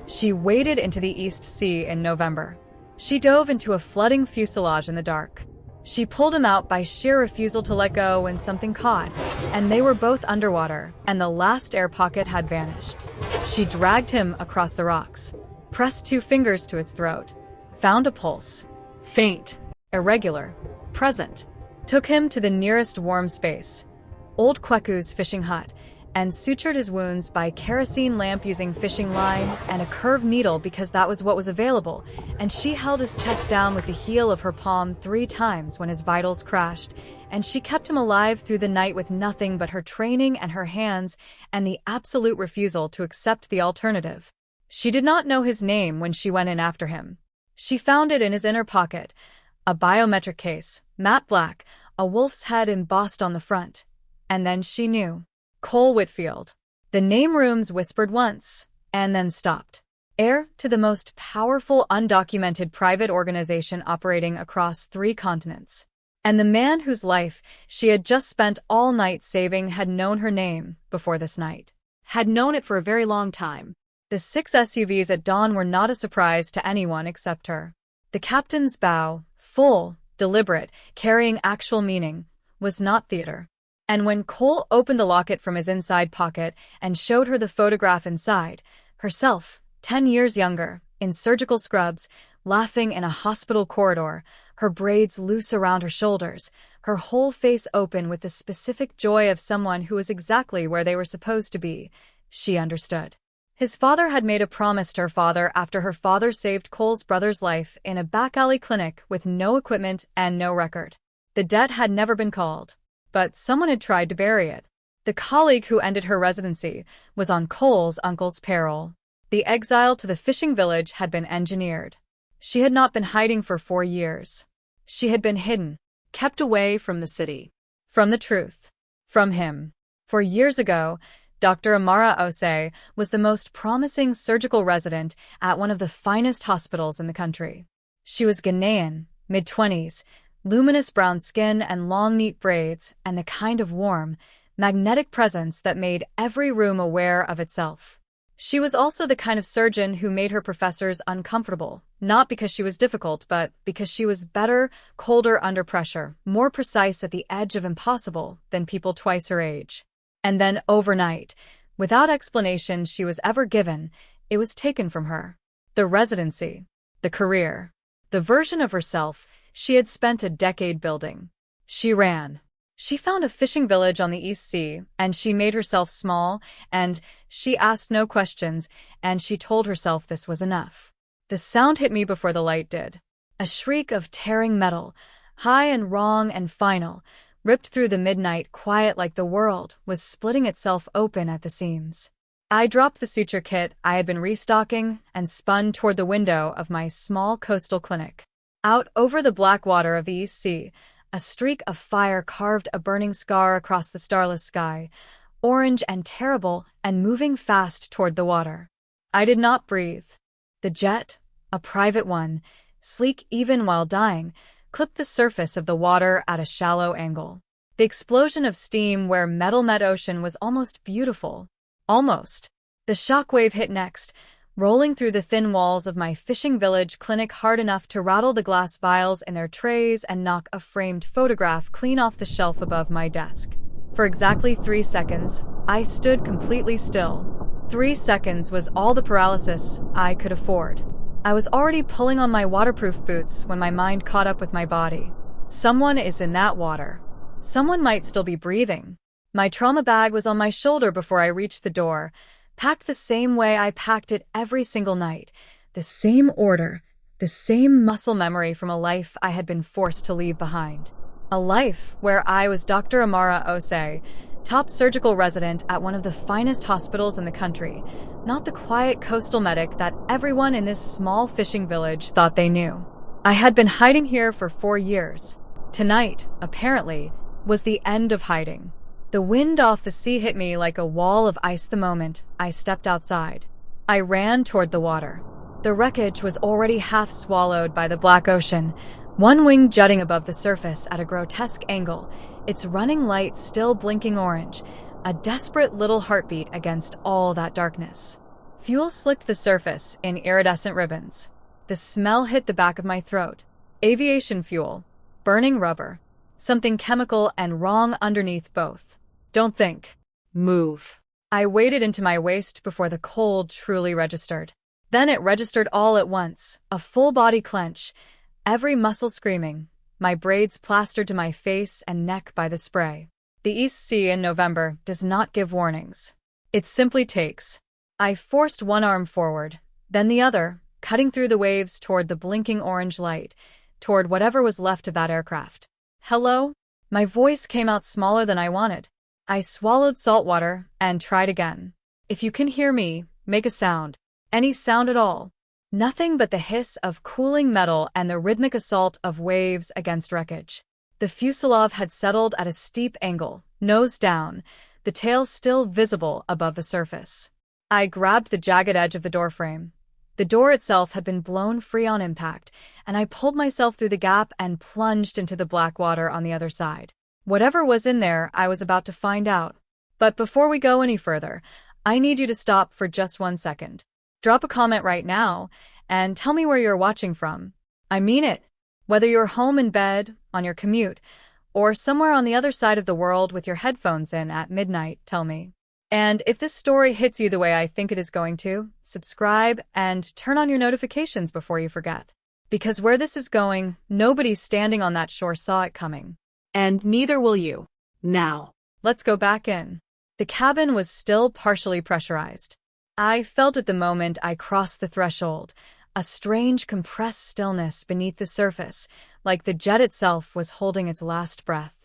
She waded into the East Sea in November. She dove into a flooding fuselage in the dark. She pulled him out by sheer refusal to let go when something caught, and they were both underwater, and the last air pocket had vanished. She dragged him across the rocks, pressed 2 fingers to his throat, found a pulse. Faint, irregular, present. Took him to the nearest warm space, Old Kweku's fishing hut, and sutured his wounds by kerosene lamp using fishing line and a curved needle because that was what was available, and she held his chest down with the heel of her palm 3 times when his vitals crashed, and she kept him alive through the night with nothing but her training and her hands and the absolute refusal to accept the alternative. She did not know his name when she went in after him. She found it in his inner pocket, a biometric case, matte black, a wolf's head embossed on the front. And then she knew. Cole Whitfield. The name rooms whispered once, and then stopped. Heir to the most powerful undocumented private organization operating across 3 continents. And the man whose life she had just spent all night saving had known her name before this night. Had known it for a very long time. The 6 SUVs at dawn were not a surprise to anyone except her. The captain's bow, full, deliberate, carrying actual meaning, was not theater. And when Cole opened the locket from his inside pocket and showed her the photograph inside, herself, 10 years younger, in surgical scrubs, laughing in a hospital corridor, her braids loose around her shoulders, her whole face open with the specific joy of someone who was exactly where they were supposed to be, she understood. His father had made a promise to her father after her father saved Cole's brother's life in a back-alley clinic with no equipment and no record. The debt had never been called, but someone had tried to bury it. The colleague who ended her residency was on Cole's uncle's payroll. The exile to the fishing village had been engineered. She had not been hiding for 4 years. She had been hidden, kept away from the city, from the truth, from him. 4 years ago, Dr. Amara Osei was the most promising surgical resident at one of the finest hospitals in the country. She was Ghanaian, mid-20s, luminous brown skin and long neat braids, and the kind of warm, magnetic presence that made every room aware of itself. She was also the kind of surgeon who made her professors uncomfortable, not because she was difficult, but because she was better, colder under pressure, more precise at the edge of impossible than people twice her age. And then overnight, without explanation she was ever given, it was taken from her. The residency, the career, the version of herself she had spent a decade building. She ran. She found a fishing village on the East Sea, and she made herself small, and she asked no questions, and she told herself this was enough. The sound hit me before the light did. A shriek of tearing metal, high and wrong and final, ripped through the midnight quiet like the world was splitting itself open at the seams. I dropped the suture kit I had been restocking and spun toward the window of my small coastal clinic. Out over the black water of the East Sea, a streak of fire carved a burning scar across the starless sky, orange and terrible and moving fast toward the water. I did not breathe. The jet, a private one, sleek even while dying, clipped the surface of the water at a shallow angle. The explosion of steam where metal met ocean was almost beautiful. Almost. The shockwave hit next, rolling through the thin walls of my fishing village clinic hard enough to rattle the glass vials in their trays and knock a framed photograph clean off the shelf above my desk. For exactly 3 seconds, I stood completely still. 3 seconds was all the paralysis I could afford. I was already pulling on my waterproof boots when my mind caught up with my body. Someone is in that water. Someone might still be breathing. My trauma bag was on my shoulder before I reached the door, packed the same way I packed it every single night. The same order, the same muscle memory from a life I had been forced to leave behind. A life where I was Dr. Amara Osei, top surgical resident at one of the finest hospitals in the country, not the quiet coastal medic that everyone in this small fishing village thought they knew. I had been hiding here for 4 years. Tonight, apparently, was the end of hiding. The wind off the sea hit me like a wall of ice the moment I stepped outside. I ran toward the water. The wreckage was already half swallowed by the black ocean, one wing jutting above the surface at a grotesque angle, its running light still blinking orange, a desperate little heartbeat against all that darkness. Fuel slicked the surface in iridescent ribbons. The smell hit the back of my throat. Aviation fuel. Burning rubber. Something chemical and wrong underneath both. Don't think. Move. I waded into my waist before the cold truly registered. Then it registered all at once, a full-body clench, every muscle screaming, my braids plastered to my face and neck by the spray. The East Sea in November does not give warnings. It simply takes. I forced one arm forward, then the other, cutting through the waves toward the blinking orange light, toward whatever was left of that aircraft. Hello? My voice came out smaller than I wanted. I swallowed salt water and tried again. If you can hear me, make a sound. Any sound at all. Nothing but the hiss of cooling metal and the rhythmic assault of waves against wreckage. The fuselage had settled at a steep angle, nose down, the tail still visible above the surface. I grabbed the jagged edge of the doorframe. The door itself had been blown free on impact, and I pulled myself through the gap and plunged into the black water on the other side. Whatever was in there, I was about to find out. But before we go any further, I need you to stop for just 1 second. Drop a comment right now, and tell me where you're watching from. I mean it. Whether you're home in bed, on your commute, or somewhere on the other side of the world with your headphones in at midnight, tell me. And if this story hits you the way I think it is going to, subscribe and turn on your notifications before you forget. Because where this is going, nobody standing on that shore saw it coming. And neither will you. Now. Let's go back in. The cabin was still partially pressurized. I felt at the moment I crossed the threshold, a strange compressed stillness beneath the surface, like the jet itself was holding its last breath.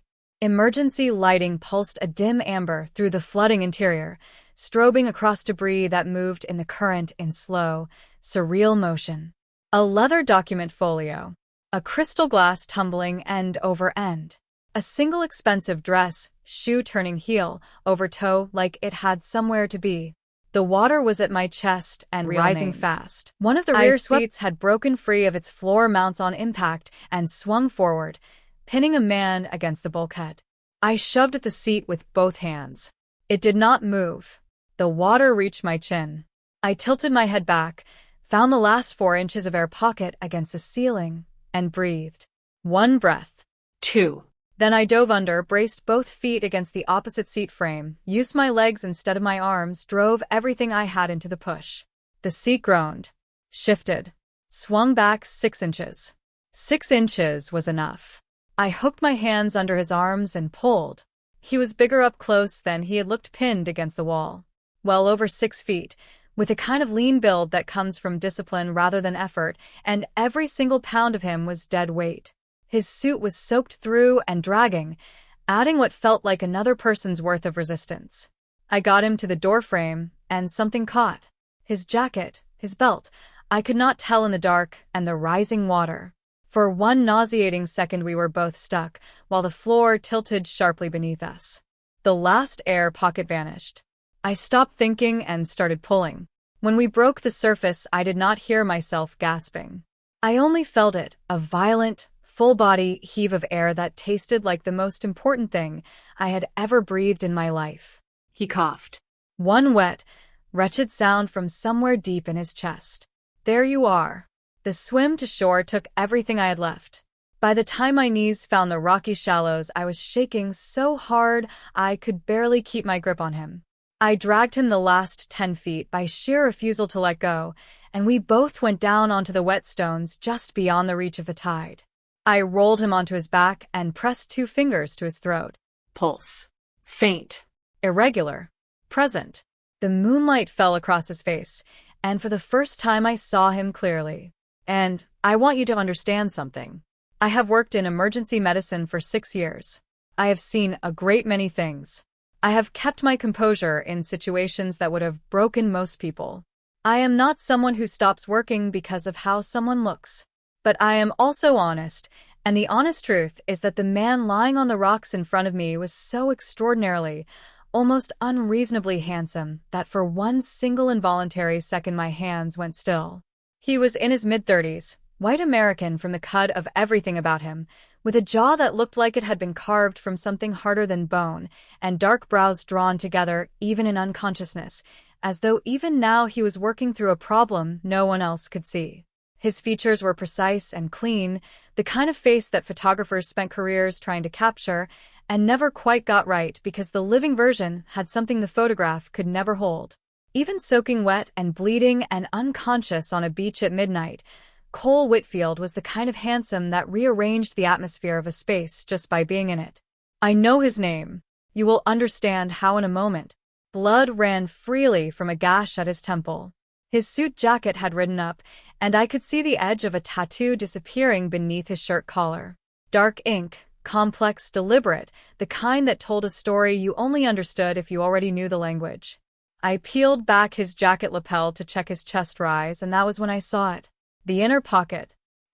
Emergency lighting pulsed a dim amber through the flooding interior, strobing across debris that moved in the current in slow, surreal motion. A leather document folio, a crystal glass tumbling end over end, a single expensive dress, shoe turning heel over toe like it had somewhere to be. The water was at my chest and rising fast. One of the rear seats had broken free of its floor mounts on impact and swung forward, pinning a man against the bulkhead. I shoved at the seat with both hands. It did not move. The water reached my chin. I tilted my head back, found the last 4 inches of air pocket against the ceiling, and breathed. 1 breath. 2. Then I dove under, braced both feet against the opposite seat frame, used my legs instead of my arms, drove everything I had into the push. The seat groaned, shifted, swung back 6 inches. 6 inches was enough. I hooked my hands under his arms and pulled. He was bigger up close than he had looked pinned against the wall. Well over 6 feet, with a kind of lean build that comes from discipline rather than effort, and every single pound of him was dead weight. His suit was soaked through and dragging, adding what felt like another person's worth of resistance. I got him to the doorframe, and something caught. His jacket, his belt, I could not tell in the dark and the rising water. For 1 nauseating second we were both stuck, while the floor tilted sharply beneath us. The last air pocket vanished. I stopped thinking and started pulling. When we broke the surface, I did not hear myself gasping. I only felt it, a violent, full-body heave of air that tasted like the most important thing I had ever breathed in my life. He coughed. 1 wet, wretched sound from somewhere deep in his chest. There you are. The swim to shore took everything I had left. By the time my knees found the rocky shallows, I was shaking so hard I could barely keep my grip on him. I dragged him the last 10 feet by sheer refusal to let go, and we both went down onto the wet stones just beyond the reach of the tide. I rolled him onto his back and pressed 2 fingers to his throat. Pulse. Faint. Irregular. Present. The moonlight fell across his face, and for the first time I saw him clearly. And I want you to understand something. I have worked in emergency medicine for 6 years. I have seen a great many things. I have kept my composure in situations that would have broken most people. I am not someone who stops working because of how someone looks. But I am also honest, and the honest truth is that the man lying on the rocks in front of me was so extraordinarily, almost unreasonably handsome that for 1 single involuntary second my hands went still. He was in his mid-30s, white American from the cut of everything about him, with a jaw that looked like it had been carved from something harder than bone, and dark brows drawn together even in unconsciousness, as though even now he was working through a problem no one else could see. His features were precise and clean, the kind of face that photographers spent careers trying to capture and never quite got right because the living version had something the photograph could never hold. Even soaking wet and bleeding and unconscious on a beach at midnight, Cole Whitfield was the kind of handsome that rearranged the atmosphere of a space just by being in it. I know his name. You will understand how in a moment. Blood ran freely from a gash at his temple. His suit jacket had ridden up, and I could see the edge of a tattoo disappearing beneath his shirt collar. Dark ink, complex, deliberate, the kind that told a story you only understood if you already knew the language. I peeled back his jacket lapel to check his chest rise, and that was when I saw it. The inner pocket,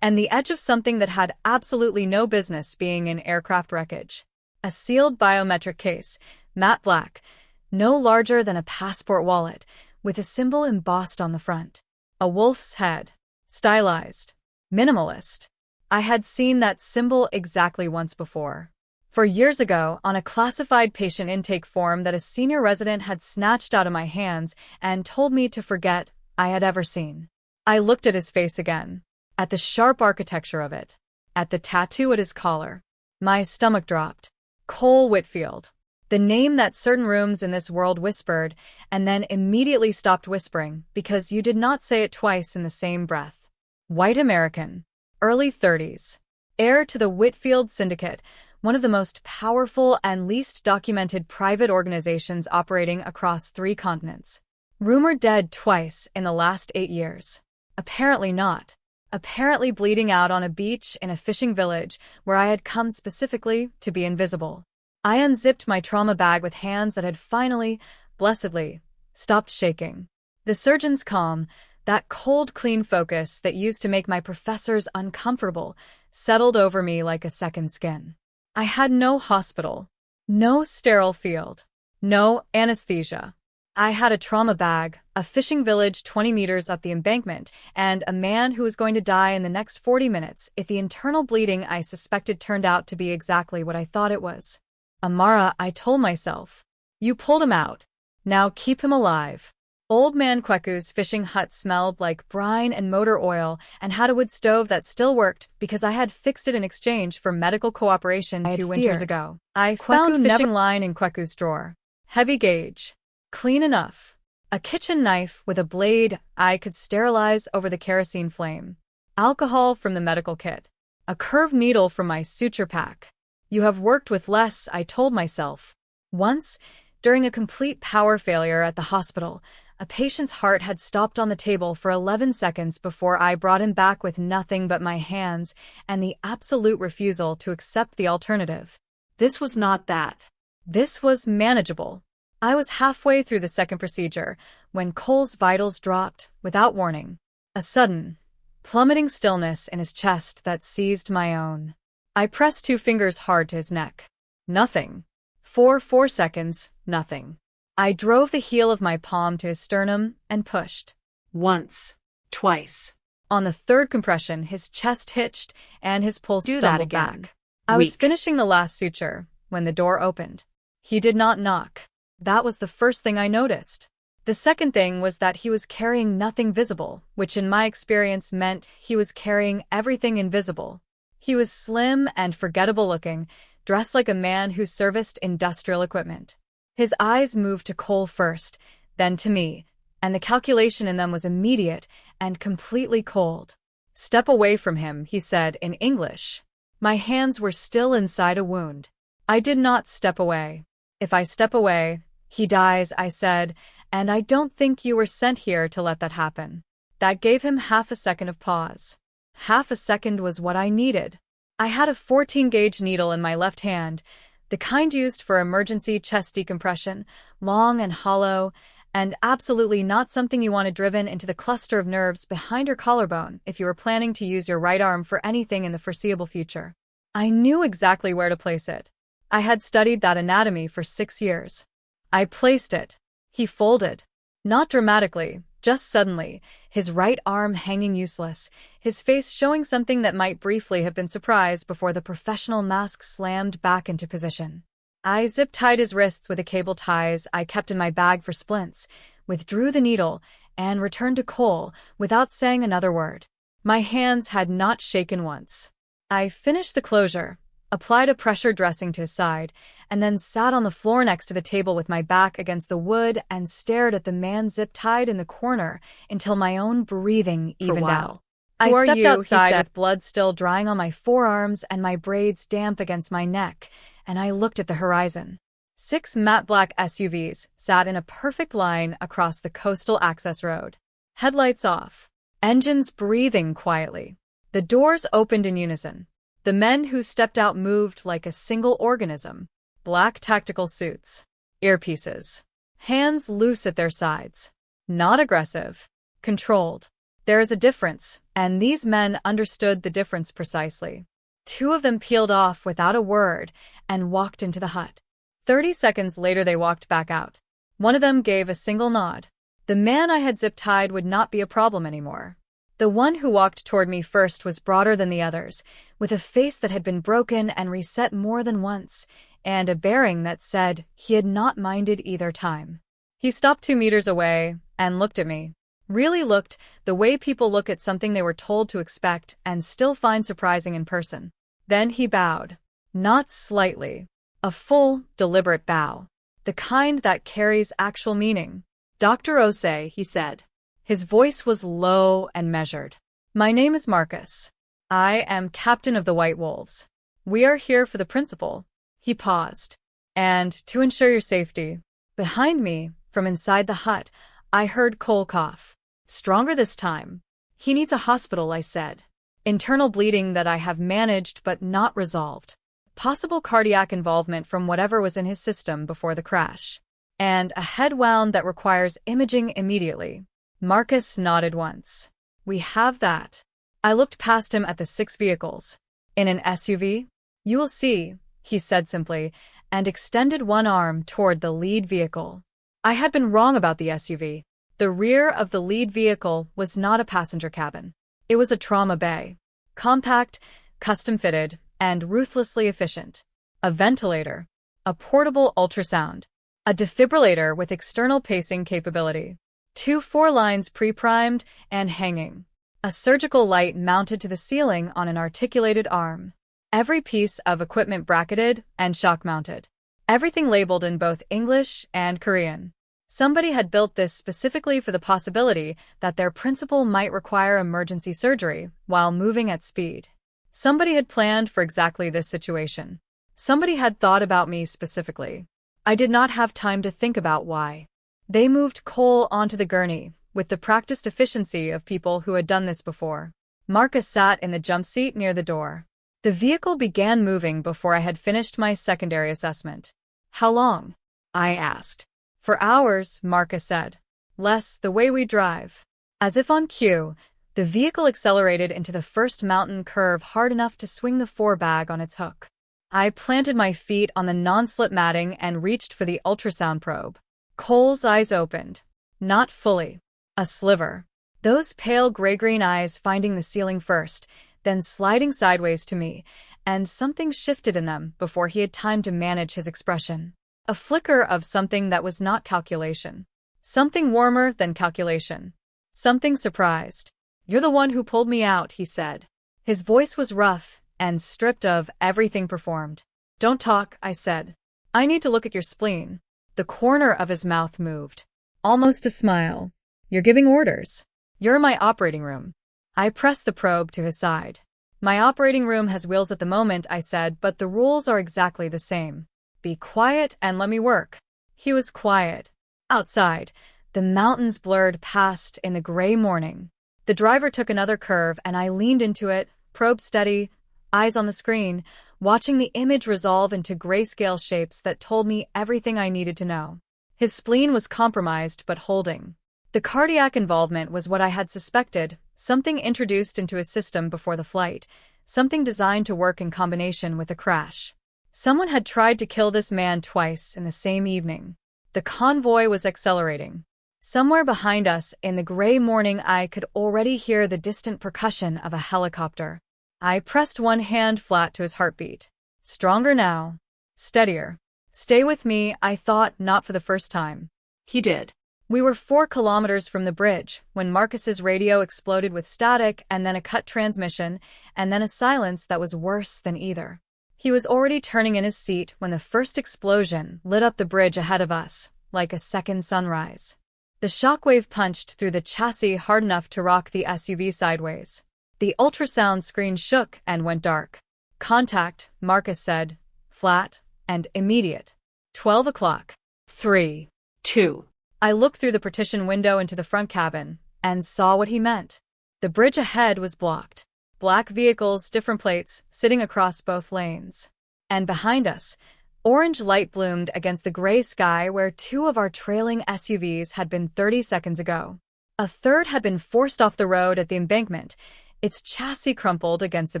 and the edge of something that had absolutely no business being in aircraft wreckage. A sealed biometric case, matte black, no larger than a passport wallet, with a symbol embossed on the front. A wolf's head. Stylized. Minimalist. I had seen that symbol exactly once before. For years ago, on a classified patient intake form that a senior resident had snatched out of my hands and told me to forget I had ever seen. I looked at his face again, at the sharp architecture of it, at the tattoo at his collar. My stomach dropped. Cole Whitfield. The name that certain rooms in this world whispered, and then immediately stopped whispering because you did not say it twice in the same breath. White American. Early 30s. Heir to the Whitfield Syndicate, one of the most powerful and least documented private organizations operating across 3 continents. Rumored dead twice in the last 8 years. Apparently not. Apparently bleeding out on a beach in a fishing village where I had come specifically to be invisible. I unzipped my trauma bag with hands that had finally, blessedly, stopped shaking. The surgeon's calm, that cold, clean focus that used to make my professors uncomfortable, settled over me like a second skin. I had no hospital, no sterile field, no anesthesia. I had a trauma bag, a fishing village 20 meters up the embankment, and a man who was going to die in the next 40 minutes if the internal bleeding I suspected turned out to be exactly what I thought it was. Amara, I told myself. You pulled him out. Now keep him alive. Old Man Kweku's fishing hut smelled like brine and motor oil and had a wood stove that still worked because I had fixed it in exchange for medical cooperation 2 winters ago. I found fishing line in Kweku's drawer. Heavy gauge. Clean enough. A kitchen knife with a blade I could sterilize over the kerosene flame. Alcohol from the medical kit. A curved needle from my suture pack. You have worked with less, I told myself. Once, during a complete power failure at the hospital, a patient's heart had stopped on the table for 11 seconds before I brought him back with nothing but my hands and the absolute refusal to accept the alternative. This was not that. This was manageable. I was halfway through the second procedure when Cole's vitals dropped without warning. A sudden, plummeting stillness in his chest that seized my own. I pressed 2 fingers hard to his neck. Nothing. For 4 seconds, nothing. I drove the heel of my palm to his sternum and pushed. Once. Twice. On the 3rd compression, his chest hitched and his pulse stumbled back. I was finishing the last suture when the door opened. He did not knock. That was the first thing I noticed. The second thing was that he was carrying nothing visible, which in my experience meant he was carrying everything invisible. He was slim and forgettable looking, dressed like a man who serviced industrial equipment. His eyes moved to Cole first, then to me, and the calculation in them was immediate and completely cold. Step away from him, he said in English. My hands were still inside a wound. I did not step away. If I step away, he dies, I said, and I don't think you were sent here to let that happen. That gave him half a second of pause. Half a second was what I needed. I had a 14-gauge needle in my left hand, the kind used for emergency chest decompression, long and hollow, and absolutely not something you wanted driven into the cluster of nerves behind your collarbone if you were planning to use your right arm for anything in the foreseeable future. I knew exactly where to place it. I had studied that anatomy for 6 years. I placed it. He folded. Not dramatically, just suddenly, his right arm hanging useless, his face showing something that might briefly have been surprise before the professional mask slammed back into position. I zip-tied his wrists with the cable ties I kept in my bag for splints, withdrew the needle, and returned to Cole without saying another word. My hands had not shaken once. I finished the closure, applied a pressure dressing to his side, and then sat on the floor next to the table with my back against the wood and stared at the man zip-tied in the corner until my own breathing evened out. I stepped outside with blood still drying on my forearms and my braids damp against my neck, and I looked at the horizon. 6 matte black SUVs sat in a perfect line across the coastal access road. Headlights off. Engines breathing quietly. The doors opened in unison. The men who stepped out moved like a single organism. Black tactical suits. Earpieces. Hands loose at their sides. Not aggressive. Controlled. There is a difference, and these men understood the difference precisely. 2 of them peeled off without a word and walked into the hut. 30 seconds later they walked back out. One of them gave a single nod. The man I had zip-tied would not be a problem anymore. The one who walked toward me first was broader than the others, with a face that had been broken and reset more than once, and a bearing that said he had not minded either time. He stopped 2 meters away and looked at me. Really looked the way people look at something they were told to expect and still find surprising in person. Then he bowed. Not slightly. A full, deliberate bow. The kind that carries actual meaning. "Dr. Osei," he said. His voice was low and measured. "My name is Marcus. I am captain of the White Wolves. We are here for the principal." He paused. "And to ensure your safety." Behind me, from inside the hut, I heard Cole cough. "Stronger this time." "He needs a hospital," I said. "Internal bleeding that I have managed but not resolved. Possible cardiac involvement from whatever was in his system before the crash. And a head wound that requires imaging immediately." Marcus nodded once. "We have that." I looked past him at the 6 vehicles. "In an SUV? You will see," he said simply, and extended one arm toward the lead vehicle. I had been wrong about the SUV. The rear of the lead vehicle was not a passenger cabin. It was a trauma bay. Compact, custom-fitted, and ruthlessly efficient. A ventilator. A portable ultrasound. A defibrillator with external pacing capability. 2 4-lines pre-primed and hanging. A surgical light mounted to the ceiling on an articulated arm. Every piece of equipment bracketed and shock-mounted. Everything labeled in both English and Korean. Somebody had built this specifically for the possibility that their principal might require emergency surgery while moving at speed. Somebody had planned for exactly this situation. Somebody had thought about me specifically. I did not have time to think about why. They moved Cole onto the gurney, with the practiced efficiency of people who had done this before. Marcus sat in the jump seat near the door. The vehicle began moving before I had finished my secondary assessment. "How long?" I asked. "For hours," Marcus said. "Less the way we drive." As if on cue, the vehicle accelerated into the first mountain curve hard enough to swing the 4-bag on its hook. I planted my feet on the non-slip matting and reached for the ultrasound probe. Cole's eyes opened. Not fully. A sliver. Those pale gray-green eyes finding the ceiling first, then sliding sideways to me, and something shifted in them before he had time to manage his expression. A flicker of something that was not calculation. Something warmer than calculation. Something surprised. "You're the one who pulled me out," he said. His voice was rough and stripped of everything performed. "Don't talk," I said. "I need to look at your spleen." The corner of his mouth moved. Almost a smile. "You're giving orders." "You're in my operating room." I pressed the probe to his side. "My operating room has wheels at the moment," I said, "but the rules are exactly the same. Be quiet and let me work." He was quiet. Outside, the mountains blurred past in the gray morning. The driver took another curve and I leaned into it, probe steady, eyes on the screen, watching the image resolve into grayscale shapes that told me everything I needed to know. His spleen was compromised but holding. The cardiac involvement was what I had suspected, something introduced into his system before the flight, something designed to work in combination with a crash. Someone had tried to kill this man twice in the same evening. The convoy was accelerating. Somewhere behind us, in the gray morning, I could already hear the distant percussion of a helicopter. I pressed one hand flat to his heartbeat. Stronger now. Steadier. "Stay with me," I thought, not for the first time. He did. We were 4 kilometers from the bridge when Marcus's radio exploded with static and then a cut transmission and then a silence that was worse than either. He was already turning in his seat when the first explosion lit up the bridge ahead of us, like a second sunrise. The shockwave punched through the chassis hard enough to rock the SUV sideways. The ultrasound screen shook and went dark. "Contact," Marcus said, flat and immediate. 12 o'clock. 3, 2. I looked through the partition window into the front cabin and saw what he meant. The bridge ahead was blocked. Black vehicles, different plates, sitting across both lanes. And behind us, orange light bloomed against the gray sky where 2 of our trailing SUVs had been 30 seconds ago. A third had been forced off the road at the embankment, its chassis crumpled against the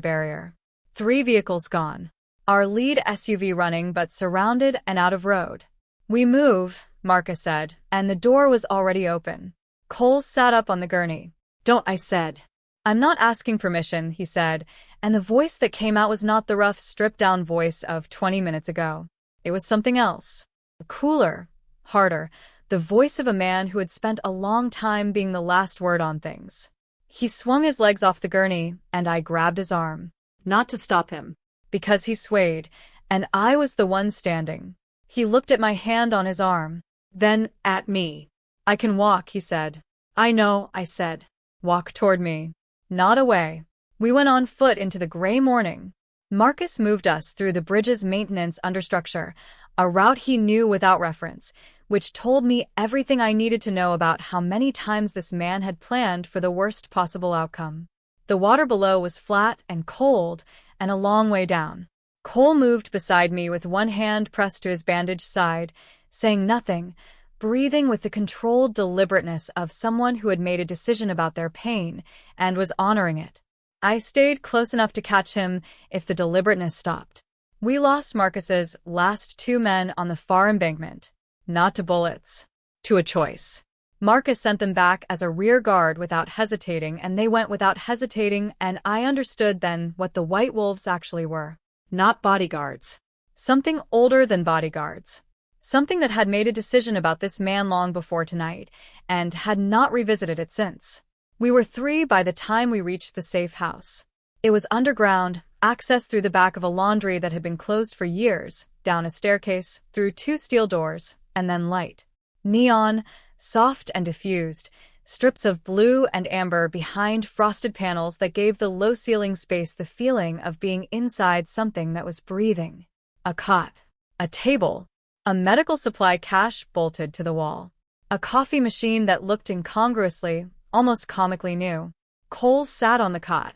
barrier. 3 vehicles gone. Our lead SUV running but surrounded and out of road. "We move," Marcus said, and the door was already open. Cole sat up on the gurney. "Don't," I said. "I'm not asking permission," he said, and the voice that came out was not the rough, stripped-down voice of 20 minutes ago. It was something else. Cooler, harder, the voice of a man who had spent a long time being the last word on things. He swung his legs off the gurney, and I grabbed his arm. Not to stop him. Because he swayed, and I was the one standing. He looked at my hand on his arm, then at me. "I can walk," he said. "I know," I said. "Walk toward me, not away." We went on foot into the gray morning. Marcus moved us through the bridge's maintenance understructure, a route he knew without reference, which told me everything I needed to know about how many times this man had planned for the worst possible outcome. The water below was flat and cold, and a long way down. Cole moved beside me with one hand pressed to his bandaged side, saying nothing, breathing with the controlled deliberateness of someone who had made a decision about their pain and was honoring it. I stayed close enough to catch him if the deliberateness stopped. We lost Marcus's last 2 men on the far embankment, not to bullets, to a choice. Marcus sent them back as a rear guard without hesitating, and they went without hesitating, and I understood then what the White Wolves actually were. Not bodyguards. Something older than bodyguards. Something that had made a decision about this man long before tonight, and had not revisited it since. We were 3 by the time we reached the safe house. It was underground, access through the back of a laundry that had been closed for years, down a staircase, through 2 steel doors, and then light. Neon, soft and diffused, strips of blue and amber behind frosted panels that gave the low-ceiling space the feeling of being inside something that was breathing. A cot, a table, a medical supply cache bolted to the wall, a coffee machine that looked incongruously, almost comically new. Cole sat on the cot.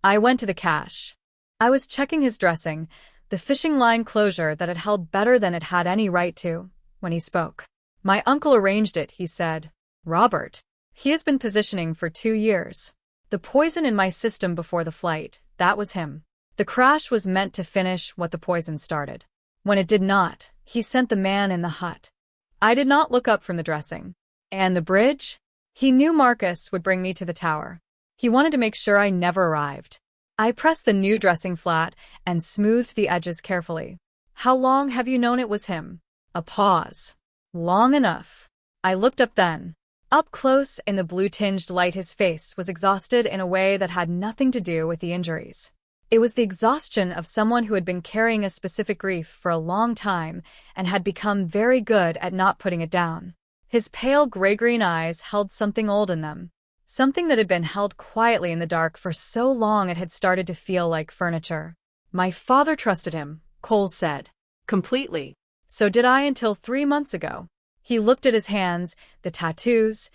I went to the cache. I was checking his dressing, the fishing line closure that had held better than it had any right to, when he spoke. "My uncle arranged it," he said. "Robert. He has been positioning for 2 years. The poison in my system before the flight, that was him. The crash was meant to finish what the poison started. When it did not, he sent the man in the hut." I did not look up from the dressing. "And the bridge?" He knew Marcus would bring me to the tower. He wanted to make sure I never arrived. I pressed the new dressing flat and smoothed the edges carefully. "How long have you known it was him?" A pause. "Long enough." I looked up then. Up close in the blue-tinged light, his face was exhausted in a way that had nothing to do with the injuries. It was the exhaustion of someone who had been carrying a specific grief for a long time and had become very good at not putting it down. His pale gray-green eyes held something old in them, something that had been held quietly in the dark for so long it had started to feel like furniture. "My father trusted him," Cole said. "Completely." "So did I until 3 months ago." He looked at his hands, the tattoos,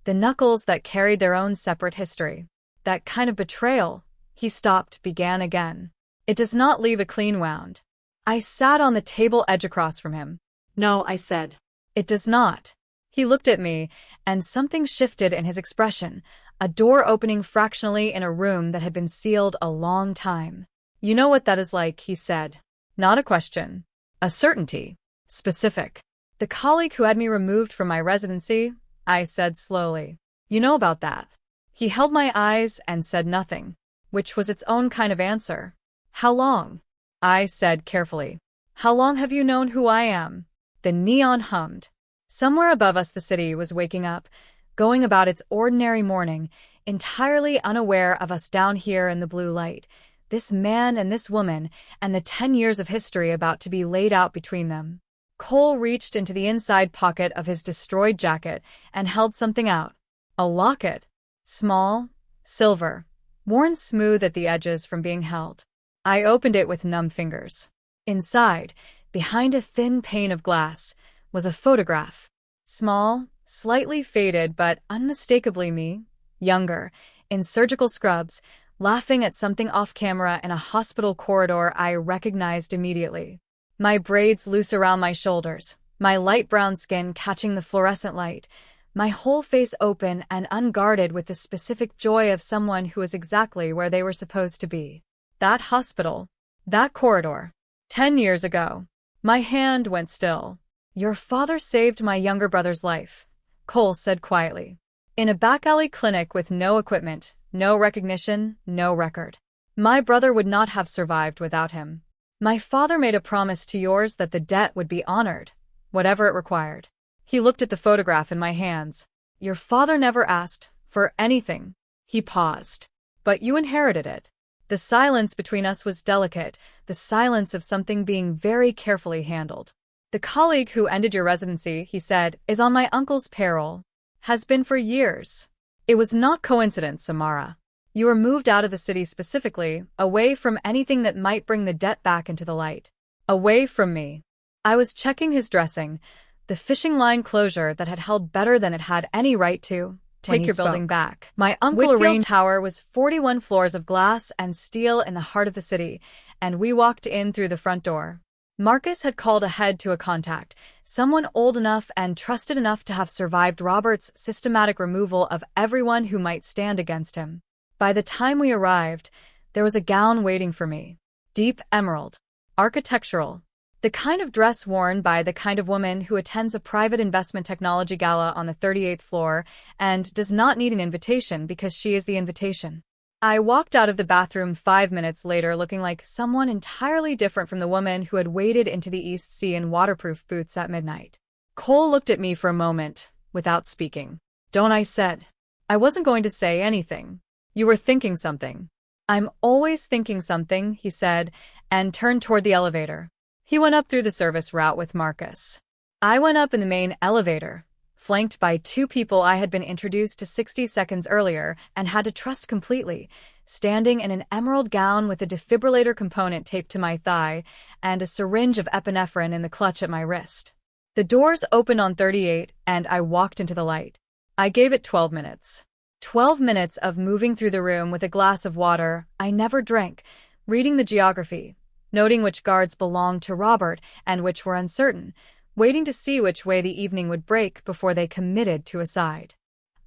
the knuckles that carried their own separate history. "That kind of betrayal," he stopped, began again. "It does not leave a clean wound." I sat on the table edge across from him. "No," I said. "It does not." He looked at me, and something shifted in his expression, a door opening fractionally in a room that had been sealed a long time. "You know what that is like," he said. Not a question. A certainty. Specific. "The colleague who had me removed from my residency," I said slowly. "You know about that." He held my eyes and said nothing, which was its own kind of answer. "How long?" I said carefully. "How long have you known who I am?" The neon hummed. Somewhere above us the city was waking up, going about its ordinary morning, entirely unaware of us down here in the blue light. This man and this woman, and the 10 years of history about to be laid out between them. Cole reached into the inside pocket of his destroyed jacket and held something out. A locket. Small, silver, worn smooth at the edges from being held. I opened it with numb fingers. Inside, behind a thin pane of glass, was a photograph. Small, slightly faded but unmistakably me, younger, in surgical scrubs, laughing at something off-camera in a hospital corridor I recognized immediately. My braids loose around my shoulders, my light brown skin catching the fluorescent light, my whole face open and unguarded with the specific joy of someone who is exactly where they were supposed to be. That hospital. That corridor. 10 years ago. My hand went still. Your father saved my younger brother's life, Cole said quietly. In a back-alley clinic with no equipment, no recognition, no record. My brother would not have survived without him. My father made a promise to yours that the debt would be honored, whatever it required. He looked at the photograph in my hands. Your father never asked for anything. He paused. But you inherited it. The silence between us was delicate, the silence of something being very carefully handled. The colleague who ended your residency, he said, is on my uncle's payroll. Has been for years. It was not coincidence, Samara. You were moved out of the city specifically, away from anything that might bring the debt back into the light. Away from me. I was checking his dressing, the fishing line closure that had held better than it had any right to. Take your building back. My Uncle Whitfield Tower was 41 floors of glass and steel in the heart of the city, and we walked in through the front door. Marcus had called ahead to a contact, someone old enough and trusted enough to have survived Robert's systematic removal of everyone who might stand against him. By the time we arrived, there was a gown waiting for me. Deep emerald. Architectural. The kind of dress worn by the kind of woman who attends a private investment technology gala on the 38th floor and does not need an invitation because she is the invitation. I walked out of the bathroom 5 minutes later looking like someone entirely different from the woman who had waded into the East Sea in waterproof boots at midnight. Cole looked at me for a moment, without speaking. Don't, I said. I wasn't going to say anything. You were thinking something. I'm always thinking something, he said, and turned toward the elevator. He went up through the service route with Marcus. I went up in the main elevator, flanked by 2 people I had been introduced to 60 seconds earlier and had to trust completely, standing in an emerald gown with a defibrillator component taped to my thigh and a syringe of epinephrine in the clutch at my wrist. The doors opened on 38 and I walked into the light. I gave it 12 minutes. 12 minutes of moving through the room with a glass of water I never drank, reading the geography, noting which guards belonged to Robert and which were uncertain, waiting to see which way the evening would break before they committed to a side.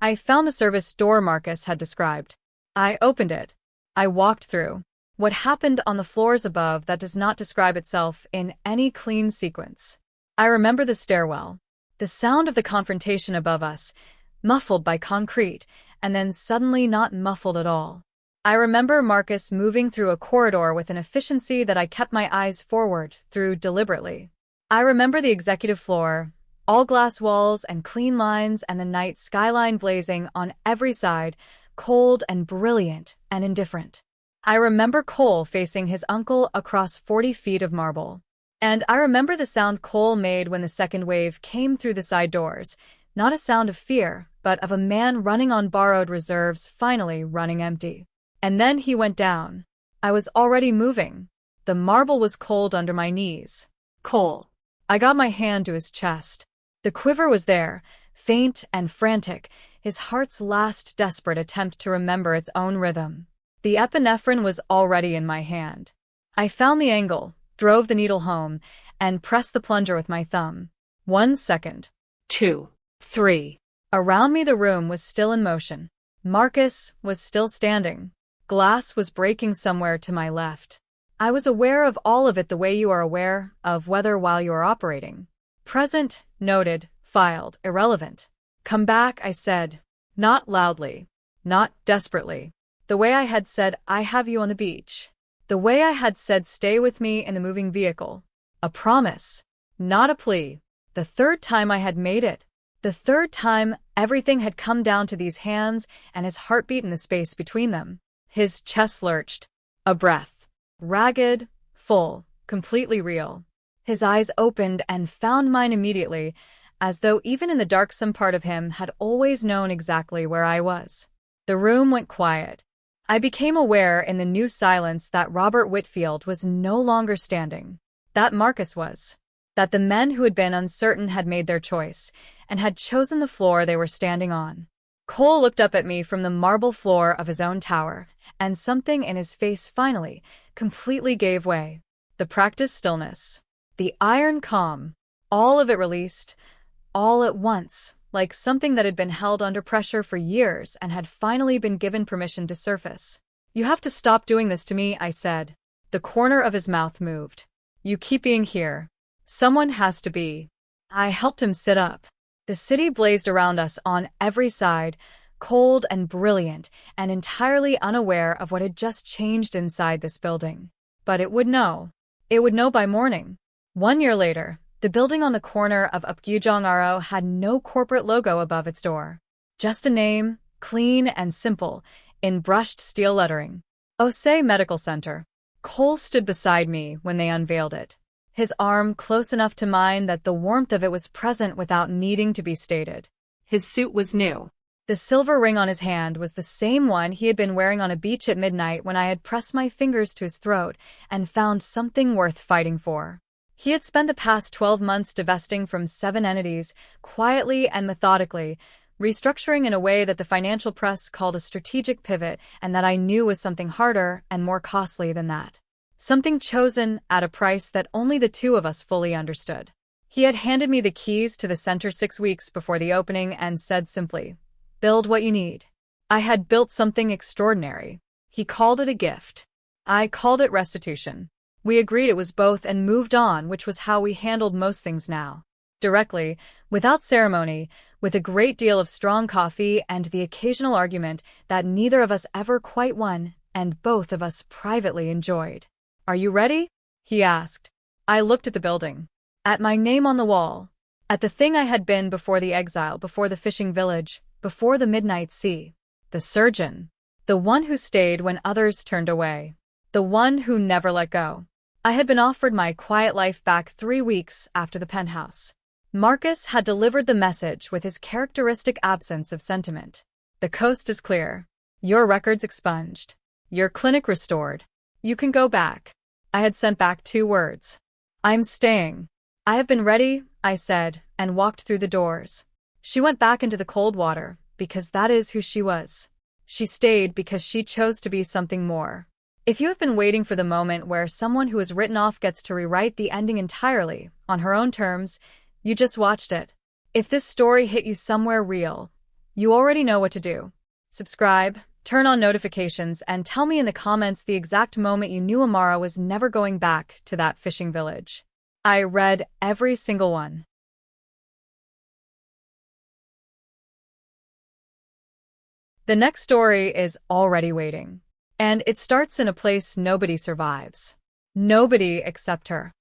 I found the service door Marcus had described. I opened it. I walked through. What happened on the floors above that does not describe itself in any clean sequence. I remember the stairwell, the sound of the confrontation above us, muffled by concrete, and then suddenly not muffled at all. I remember Marcus moving through a corridor with an efficiency that I kept my eyes forward through deliberately. I remember the executive floor, all glass walls and clean lines and the night skyline blazing on every side, cold and brilliant and indifferent. I remember Cole facing his uncle across 40 feet of marble. And I remember the sound Cole made when the second wave came through the side doors, not a sound of fear, but of a man running on borrowed reserves finally running empty. And then he went down. I was already moving. The marble was cold under my knees. Cole. I got my hand to his chest. The quiver was there, faint and frantic, his heart's last desperate attempt to remember its own rhythm. The epinephrine was already in my hand. I found the angle, drove the needle home, and pressed the plunger with my thumb. 1 second. 2. 3. Around me the room was still in motion. Marcus was still standing. Glass was breaking somewhere to my left. I was aware of all of it the way you are aware of weather while you are operating. Present, noted, filed, irrelevant. Come back, I said. Not loudly. Not desperately. The way I had said, I have you on the beach. The way I had said, stay with me in the moving vehicle. A promise. Not a plea. The third time I had made it. The third time everything had come down to these hands and his heartbeat in the space between them. His chest lurched. A breath. Ragged, full, completely real. His eyes opened and found mine immediately, as though even in the dark some part of him had always known exactly where I was. The room went quiet. I became aware in the new silence that Robert Whitfield was no longer standing. That Marcus was. That the men who had been uncertain had made their choice, and had chosen the floor they were standing on. Cole looked up at me from the marble floor of his own tower, and something in his face finally, completely gave way. The practiced stillness. The iron calm. All of it released, all at once, like something that had been held under pressure for years and had finally been given permission to surface. "You have to stop doing this to me," I said. The corner of his mouth moved. "You keep being here. Someone has to be." I helped him sit up. The city blazed around us on every side, cold and brilliant, and entirely unaware of what had just changed inside this building. But it would know. It would know by morning. 1 year later, the building on the corner of Upgyujong-aro had no corporate logo above its door. Just a name, clean and simple, in brushed steel lettering. Osei Medical Center. Cole stood beside me when they unveiled it. His arm close enough to mine that the warmth of it was present without needing to be stated. His suit was new. The silver ring on his hand was the same one he had been wearing on a beach at midnight when I had pressed my fingers to his throat and found something worth fighting for. He had spent the past 12 months divesting from 7 entities, quietly and methodically, restructuring in a way that the financial press called a strategic pivot and that I knew was something harder and more costly than that. Something chosen at a price that only the two of us fully understood. He had handed me the keys to the center 6 weeks before the opening and said simply, "Build what you need." I had built something extraordinary. He called it a gift. I called it restitution. We agreed it was both and moved on, which was how we handled most things now. Directly, without ceremony, with a great deal of strong coffee and the occasional argument that neither of us ever quite won and both of us privately enjoyed. "Are you ready?" he asked. I looked at the building. At my name on the wall. At the thing I had been before the exile, before the fishing village, before the midnight sea. The surgeon. The one who stayed when others turned away. The one who never let go. I had been offered my quiet life back 3 weeks after the penthouse. Marcus had delivered the message with his characteristic absence of sentiment. "The coast is clear. Your records expunged. Your clinic restored. You can go back." I had sent back 2 words. "I'm staying." "I have been ready," I said, and walked through the doors. She went back into the cold water, because that is who she was. She stayed because she chose to be something more. If you have been waiting for the moment where someone who is written off gets to rewrite the ending entirely, on her own terms, you just watched it. If this story hit you somewhere real, you already know what to do. Subscribe, turn on notifications, and tell me in the comments the exact moment you knew Amara was never going back to that fishing village. I read every single one. The next story is already waiting. And it starts in a place nobody survives. Nobody except her.